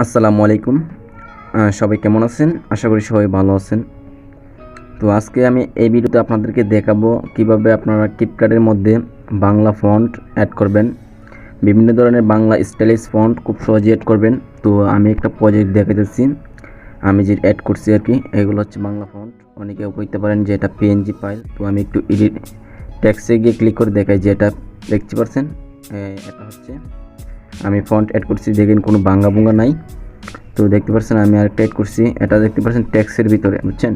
আসসালামু আলাইকুম। সবাই কেমন আছেন? আশা করি সবাই ভালো আছেন। তো আজকে আমি এই ভিডিওতে আপনাদেরকে দেখাবো কিভাবে আপনারা CapCut-এর মধ্যে বাংলা ফন্ট অ্যাড করবেন। বিভিন্ন ধরনের বাংলা স্টাইলিশ ফন্ট খুব সহজে অ্যাড করবেন। তো আমি একটা প্রজেক্ট দেখাতেছি, আমি যে অ্যাড করছি আর কি, এগুলো হচ্ছে বাংলা ফন্ট। অনেকে বলতে পারেন যে এটা PNG ফাইল। তো আমি একটু এডিট টেক্সটে গিয়ে ক্লিক করে দেখাই যে এটা দেখতে পাচ্ছেন, এটা হচ্ছে আমি ফন্ট অ্যাড করছি। দেখেন কোনো বাংলা বুঙ্গা নাই। তো দেখতে পাচ্ছেন আমি আরেকটা অ্যাড করছি, এটা দেখতে পাচ্ছেন টেক্সটের ভিতরে, বুঝছেন?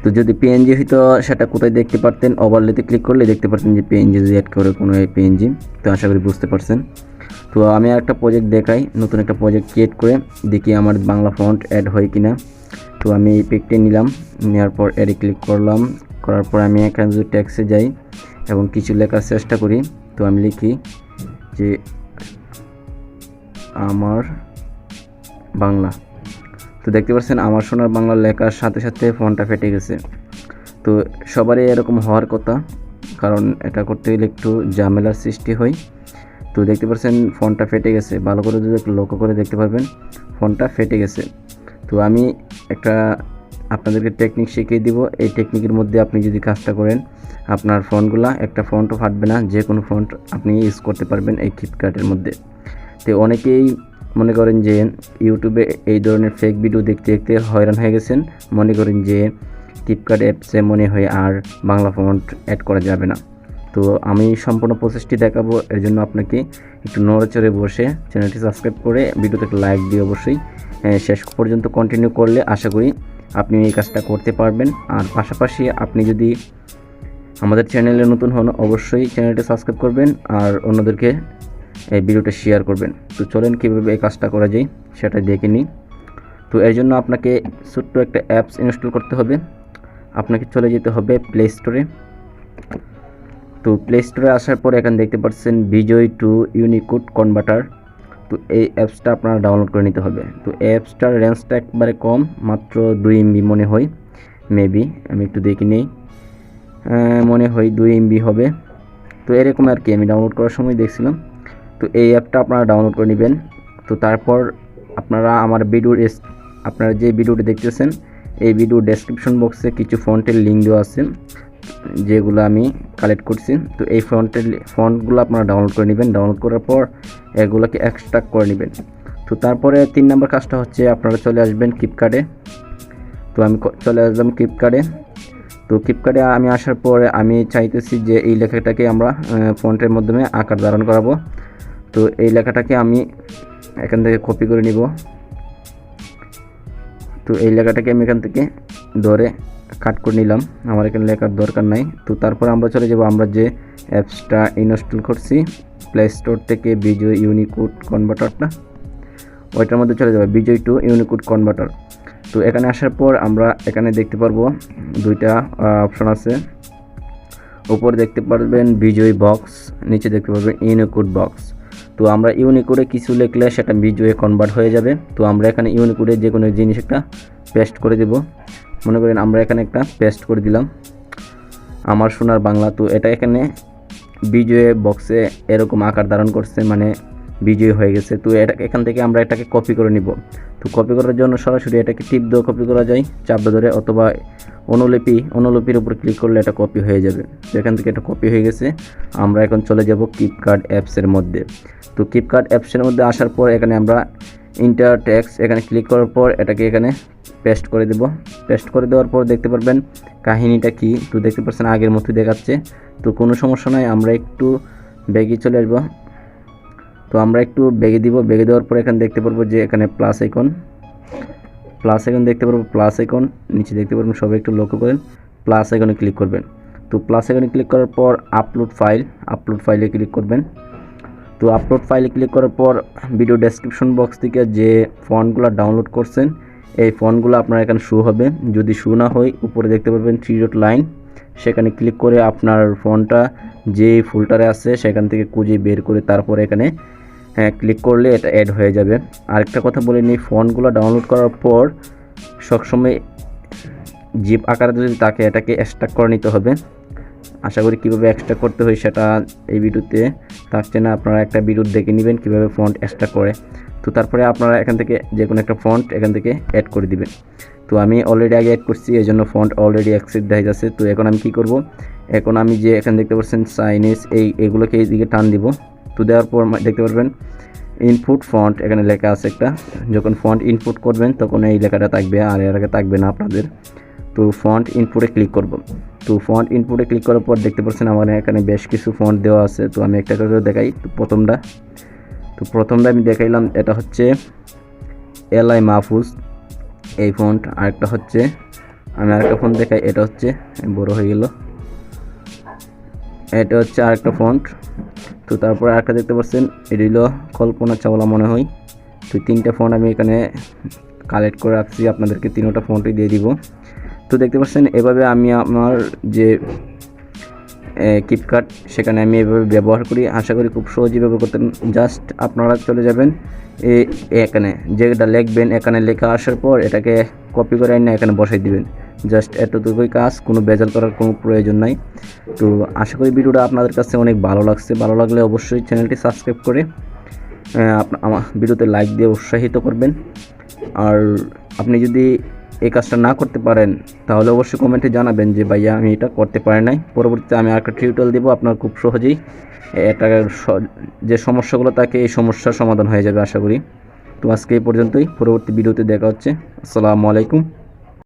তো যদি পিএনজি হইতো সেটা কোথায় দেখতে পারতেন, ওভারলেতে ক্লিক করলে দেখতে পারতেন যে পিএনজি যদি অ্যাড করে কোনো পিএনজি। তো আশা করি বুঝতে পারছেন। তো আমি আরেকটা প্রজেক্ট দেখাই, নতুন একটা প্রজেক্ট ক্রিয়েট করে দেখি আমার বাংলা ফন্ট অ্যাড হয় কিনা। তো আমি এই পিকটি নিলাম, নেওয়ার পর এডে ক্লিক করলাম, করার পর আমি এখানে যদি টেক্সটে যাই এবং কিছু লেখার চেষ্টা করি। তো আমি লিখি যে আমার বাংলা। তো দেখতে পাচ্ছেন আমার সোনার বাংলা লেখার সাথে সাথে ফন্টটা ফেটে গেছে। তো সবারই এরকম হওয়ার কথা, কারণ এটা করতে গেলে একটু ঝামেলার সৃষ্টি হয়। তো দেখতে পাচ্ছেন ফন্টটা ফেটে গেছে, ভালো করে যদি একটু লক্ষ্য করে দেখতে পারবেন ফন্টটা ফেটে গেছে। তো আমি একটা আপনাদেরকে টেকনিক শিখিয়ে দিব। এই টেকনিকের মধ্যে আপনি যদি কাজটা করেন, আপনার ফন্টগুলা একটা ফন্টও ফাটবে না, যে কোনো ফন্ট আপনি ইউজ করতে পারবেন এই CapCut-এর মধ্যে। তো অনেকেই মনে করেন যে ইউটিউবে এই ধরনের ফেক ভিডিও দেখতে দেখতে হয়রান হয়ে গেছেন, মনে করেন যে CapCut অ্যাপসে মনে হয় আর বাংলা ফন্ট অ্যাড করা যাবে না। তো আমি সম্পূর্ণ প্রসেসটি দেখাবো, এর জন্য আপনাকে একটু নড়াচড়ে বসে চ্যানেলটি সাবস্ক্রাইব করে ভিডিওতে একটা লাইক দিয়ে অবশ্যই শেষ পর্যন্ত কন্টিনিউ করলে আশা করি আপনি এই কাজটা করতে পারবেন। আর পাশাপাশি আপনি যদি আমাদের চ্যানেলে নতুন হন অবশ্যই চ্যানেলটি সাবস্ক্রাইব করবেন আর অন্যদেরকে এই ভিডিওটা শেয়ার করবেন। তো চলেন কীভাবে এই কাজটা করা যায় সেটা দেখে নিই। তো এর জন্য আপনাকে ছোট্ট একটা অ্যাপস ইনস্টল করতে হবে। আপনাকে চলে যেতে হবে প্লে স্টোরে। তো প্লে স্টোরে আসার পর এখানে দেখতে পাচ্ছেন ভিডিও টু ইউনিকোড কনভার্টার। তো এই অ্যাপসটা আপনারা ডাউনলোড করে নিতে হবে। তো অ্যাপসটার রেঞ্জটা একবারে কম, মাত্র 2 MB মনে হয়, মেবি আমি একটু দেখে নিই, মনে হয় 2 MB হবে। তো এরকম আর কি, আমি ডাউনলোড করার সময় দেখছিলাম। তো এই অ্যাপটা আপনারা ডাউনলোড করে নেবেন। তো তারপর আপনারা আমার আপনারা যে ভিডিওটি দেখতেছেন এই ভিডিও ডেসক্রিপশন বক্সে কিছু ফন্টের লিঙ্ক দেওয়া আছে যেগুলো আমি কালেক্ট করছি। তো এই ফন্টগুলো আপনারা ডাউনলোড করে নেবেন। ডাউনলোড করার পর এগুলোকে এক্সট্রাক্ট করে নেবেন। তো তারপরে 3 নম্বর কাজটা হচ্ছে আপনারা চলে আসবেন CapCut-এ। তো আমি চলে আসলাম CapCut-এ। তো CapCut-এ আমি আসার পরে আমি চাইতেছি যে এই লেখাটাকে আমরা ফন্টের মাধ্যমে আকার ধারণ করাবো। তো এই লেখাটাকে আমি এখান থেকে কপি করে নিব। তো এই লেখাটাকে আমি এখান থেকে ধরে কাট করে নিলাম, আমার এখানে লেখার দরকার নাই। তো তারপর আমরা চলে যাব আমরা যে অ্যাপসটা ইনস্টল করছি প্লে স্টোর থেকে, ভিডিও ইউনিকোড কনভার্টারটা, ওইটার মধ্যে চলে যাবে ভিডিও টু ইউনিকোড কনভার্টার। তো এখানে আসার পর আমরা এখানে দেখতে পারবো দুইটা অপশন আছে। উপরে দেখতে পারবেন ভিডিও বক্স, নিচে দেখতে পারবেন ইউনিকোড বক্স। তো আমরা ইউনিকোডে কিছু লিখলে সেটা ভিডিওয়ে কনভার্ট হয়ে যাবে। তো আমরা এখানে ইউনিকোডে যে কোনো জিনিস একটা পেস্ট করে দেব। মনে করেন আমরা এখানে একটা পেস্ট করে দিলাম আমার সোনার বাংলা। তো এটা এখানে ভিডিও বক্সে এরকম আকার ধারণ করছে, মানে ভিডিও হয়ে গেছে। তো এটা এখান থেকে আমরা এটাকে কপি করে নিব। তো কপি করার জন্য সরাসরি এটাকে টিপ দিয়ে কপি করা যায়, চাপ ধরে, অথবা অনুলিপির উপর ক্লিক করলে এটা কপি হয়ে যাবে। তো এখান থেকে এটা কপি হয়ে গেছে। আমরা এখন চলে যাব CapCut অ্যাপসের মধ্যে। তো CapCut অ্যাপসের মধ্যে আসার পর এখানে আমরা ইন্টার টেক্সট এখানে ক্লিক করার পর এটাকে এখানে পেস্ট করে দেব। পেস্ট করে দেওয়ার পর দেখতে পারবেন কাহিনীটা কি। তো দেখতে পাচ্ছেন আগের মতোই দেখাচ্ছে। তো কোনো সমস্যা নাই, আমরা একটু ব্যাগে চলে আসবো। তো আমরা একটু ব্যাগে দিব। ব্যাগে দেওয়ার পর এখানে দেখতে পারবো যে এখানে প্লাস আইকন দেখতে পারবো, প্লাস আইকন নিচে দেখতে পারবেন, সবাই একটু লক্ষ্য করেন, প্লাস আইকনে ক্লিক করবেন। তো প্লাস আইকনে ক্লিক করার পর আপলোড ফাইলে ক্লিক করবেন। তো আপলোড ফাইলে ক্লিক করার পর ভিডিও ডেসক্রিপশন বক্স থেকে যে ফন্টগুলো ডাউনলোড করছেন এই ফন্টগুলো আপনার এখানে শো হবে। যদি শো না হয় উপরে দেখতে পারবেন 3 ডট লাইন, সেখানে ক্লিক করে আপনার ফন্টটা যে ফোল্ডারে আছে সেখান থেকে খুঁজে বের করে তারপরে এখানে ক্লিক করলে এটা অ্যাড হয়ে যাবে। আরেকটা কথা বলে নিই, ফন্টগুলো ডাউনলোড করার পর সবসময় জিপ আকারে যদি থাকে এটাকে এক্সট্রাক্ট করে নিতে হবে। আশা করি কীভাবে এক্সট্রা করতে হয় সেটা এই ভিডিওতে থাকছে না, আপনারা একটা ভিডিও দেখে নেবেন কীভাবে ফন্ট এক্সট্রা করে। তো তারপরে আপনারা এখান থেকে যে কোনো একটা ফন্ট এখান থেকে অ্যাড করে দিবেন। তো আমি অলরেডি আগে অ্যাড করছি, এই জন্য ফন্ট অলরেডি অ্যাকসেপ্ট দেখা যাচ্ছে। তো এখন আমি কী করব, এখন আমি যে এখানে দেখতে পাচ্ছেন চাইনিজ এইগুলোকে এইদিকে টান দিব। তো দেওয়ার পর দেখতে পারবেন ইনপুট ফন্ট এখানে লেখা আছে একটা। যখন ফন্ট ইনপুট করবেন তখন এই লেখাটা থাকবে, আর এর আগে থাকবে না আপনাদের। তো ফন্ট ইনপুটে ক্লিক করব। তো ফন্ট ইনপুটে ক্লিক করার পর দেখতে পাচ্ছেন আমার এখানে বেশ কিছু ফন্ট দেওয়া আছে। তো আমি একটা করে দেখাই। তো প্রথমটা আমি দেখাইলাম, এটা হচ্ছে এলআই মাহফুজ এই ফন্ট। আরেকটা হচ্ছে আমি আরেকটা ফন্ট দেখাই, এটা হচ্ছে বড় হয়ে গেল, এটা হচ্ছে আরেকটা ফন্ট। তো তারপরে আরেকটা দেখতে পাচ্ছেন, এটা হলো কল্পনা চাওলা মনে হয়। তো 3টা ফন্ট আমি এখানে কালেক্ট করে রাখছি, আপনাদেরকে 3টা ফন্টই দিয়ে দিব। তো দেখতে পাচ্ছেন এভাবে আমি আমার যে CapCut সেখানে আমি এভাবে ব্যবহার করি। আশা করি খুব সহজেই ব্যবহার করতেন। জাস্ট আপনারা চলে যাবেন এখানে যেটা লিখবেন, এখানে লেখা আসার পর এটাকে কপি করে এনে এখানে বসাই দিবেন। জাস্ট এতটুকুই কাজ, কোনো ভেজাল করার কোনো প্রয়োজন নাই। তো আশা করি ভিডিওটা আপনাদের কাছে অনেক ভালো লাগছে। ভালো লাগলে অবশ্যই চ্যানেলটি সাবস্ক্রাইব করে আমার ভিডিওতে লাইক দিয়ে উৎসাহিত করবেন। আর আপনি যদি এই কাজটা না করতে পারেন তাহলে অবশ্যই কমেন্টে জানাবেন যে ভাইয়া আমি এটা করতে পারি নাই। পরবর্তীতে আমি আরেকটা টিউটোরিয়াল দেবো, আপনার খুব সহজেই এটা যে সমস্যাগুলো থাকে এই সমস্যার সমাধান হয়ে যাবে আশা করি। তো আজকে এই পর্যন্তই, পরবর্তী ভিডিওতে দেখা হচ্ছে। আসসালামু আলাইকুম।